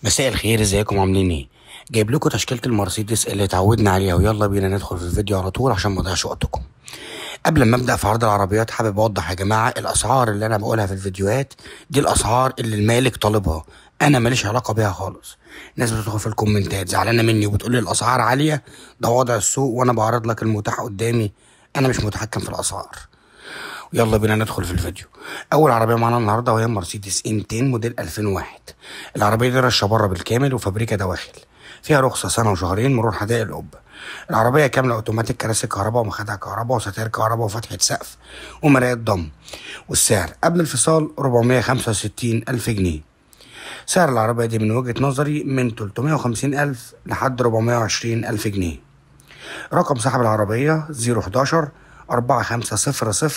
مساء الخير، ازيكم عاملين ايه؟ جايب لكم تشكيلة المرسيدس اللي اتعودنا عليها، ويلا بينا ندخل في الفيديو على طول عشان ما اضيعش وقتكم. قبل ما ابدا في عرض العربيات حابب اوضح يا جماعه، الاسعار اللي انا بقولها في الفيديوهات دي الاسعار اللي المالك طالبها، انا ماليش علاقه بيها خالص. ناس بتدخل في الكومنتات زعلانه مني وبتقول لي الاسعار عاليه، ده وضع السوق وانا بعرض لك المتاح قدامي، انا مش متحكم في الاسعار. يلا بينا ندخل في الفيديو. اول عربيه معانا النهارده وهي مرسيدس اي 200 موديل 2001. العربيه دي رشه بره بالكامل وفابريكا دواخل، فيها رخصه سنه وشهرين مرور حدائق القبه. العربيه كامله اوتوماتيك، كراسي كهرباء ومخادع كهرباء وستائر كهرباء وفتحه سقف ومرايات ضم. والسعر قبل الفصال 465 الف جنيه. سعر العربيه دي من وجهه نظري من 350 الف لحد 420 الف جنيه. رقم صاحب العربيه 011 4500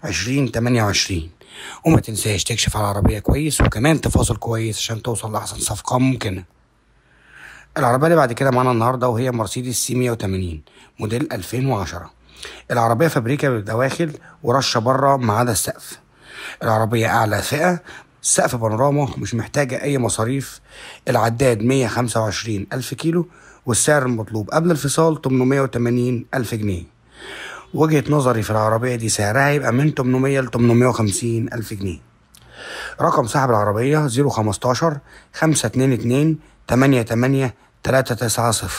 2028. وما تنساش تكشف على العربية كويس وكمان تفاصل كويس عشان توصل لأحسن صفقة ممكنة. العربية اللي بعد كده معانا النهاردة وهي مرسيدس سي 180 موديل 2010. العربية فابريكا بالدواخل ورشة بره ما عدا السقف. العربية أعلى فئة، السقف بانوراما مش محتاجة أي مصاريف. العداد 125 ألف كيلو، والسعر المطلوب قبل الفصال 880 ألف جنيه. وجهة نظري في العربية دي سعرها يبقى من 800 ل 850 ألف جنيه. رقم صاحب العربية 015 522 88 390.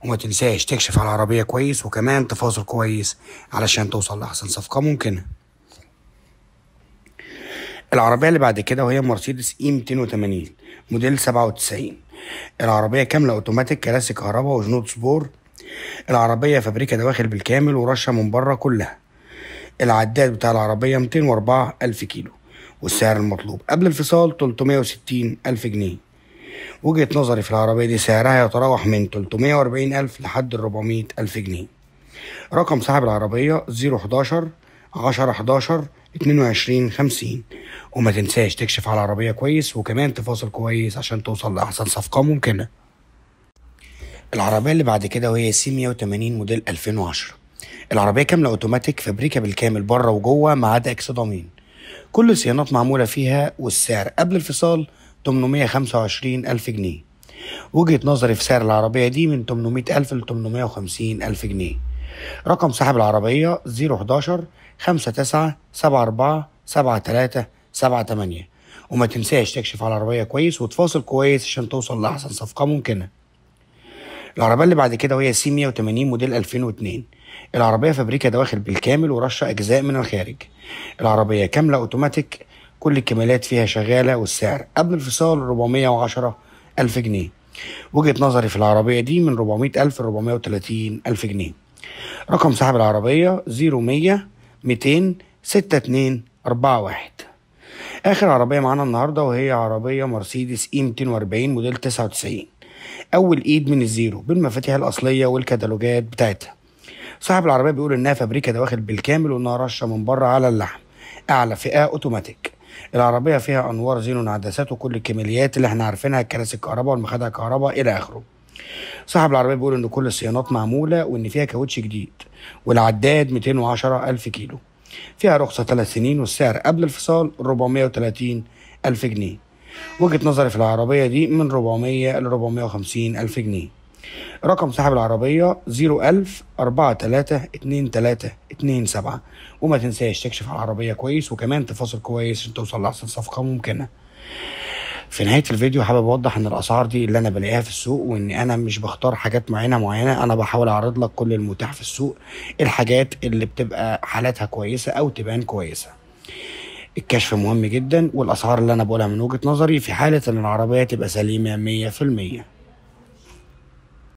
وما تنساش تكشف على العربية كويس وكمان تفاصل كويس علشان توصل لأحسن صفقة ممكنة. العربية اللي بعد كده وهي مرسيدس اي 280 موديل 97. العربية كاملة اوتوماتيك، كراسي كهرباء وجنود سبور. العربية فابريكا دواخل بالكامل ورشة من بره كلها. العداد بتاع العربية 204 ألف كيلو، والسعر المطلوب قبل الفصال 360 ألف جنيه. وجهة نظري في العربية دي سعرها يتراوح من 340 ألف لحد 400 ألف جنيه. رقم صاحب العربية 011 10 11 22 50. وما تنساش تكشف على العربية كويس وكمان تفاصل كويس عشان توصل لأحسن صفقة ممكنة. العربية اللي بعد كده وهي سي 180 موديل 2010. العربية كاملة اوتوماتيك، فابريكا بالكامل بره وجوه ما عدا اكسدامين. كل الصيانات معمولة فيها، والسعر قبل الفصال 825 ألف جنيه. وجهة نظري في سعر العربية دي من 800 ألف ل 850 ألف جنيه. رقم صاحب العربية 011 59 74 73 78. وما تنساش تكشف على العربية كويس وتفاصل كويس عشان توصل لأحسن صفقة ممكنة. العربية اللي بعد كده وهي سي 180 موديل 2002. العربية فابريكا دواخل بالكامل ورشة أجزاء من الخارج. العربية كاملة أوتوماتيك، كل الكمالات فيها شغالة، والسعر قبل الفصال 410 ألف جنيه. وجهة نظري في العربية دي من 400 ألف ل 430 ألف جنيه. رقم صاحب العربية 0100 200 62 41. آخر عربية معانا النهاردة وهي عربية مرسيدس اي 240 موديل 99. أول إيد من الزيرو بالمفاتيح الأصلية والكتالوجات بتاعتها. صاحب العربية بيقول إنها فابريكا دواخل بالكامل وإنها رشة من بره على اللحم. أعلى فئة أوتوماتيك. العربية فيها أنوار زينون، عدسات، وكل الكماليات اللي إحنا عارفينها، الكراسي الكهرباء والمخادع الكهرباء إلى آخره. صاحب العربية بيقول إن كل الصيانات معمولة وإن فيها كاوتش جديد، والعداد 210 ألف كيلو. فيها رخصة 3 سنين، والسعر قبل الفصال 430 ألف جنيه. وجهة نظري في العربية دي من 400 ل 450 ألف جنيه. رقم صاحب العربية 01000 43 23 27. وما تنساش تكشف على العربية كويس وكمان تفاصل كويس عشان توصل لأحسن صفقة ممكنة. في نهاية الفيديو حابب أوضح إن الأسعار دي اللي أنا بلاقيها في السوق، وإن أنا مش بختار حاجات معينة، أنا بحاول أعرض لك كل المتاح في السوق، الحاجات اللي بتبقى حالاتها كويسة أو تبان كويسة. الكشف مهم جدا، والأسعار اللي أنا بقولها من وجهة نظري في حالة إن العربية تبقى سليمة 100%.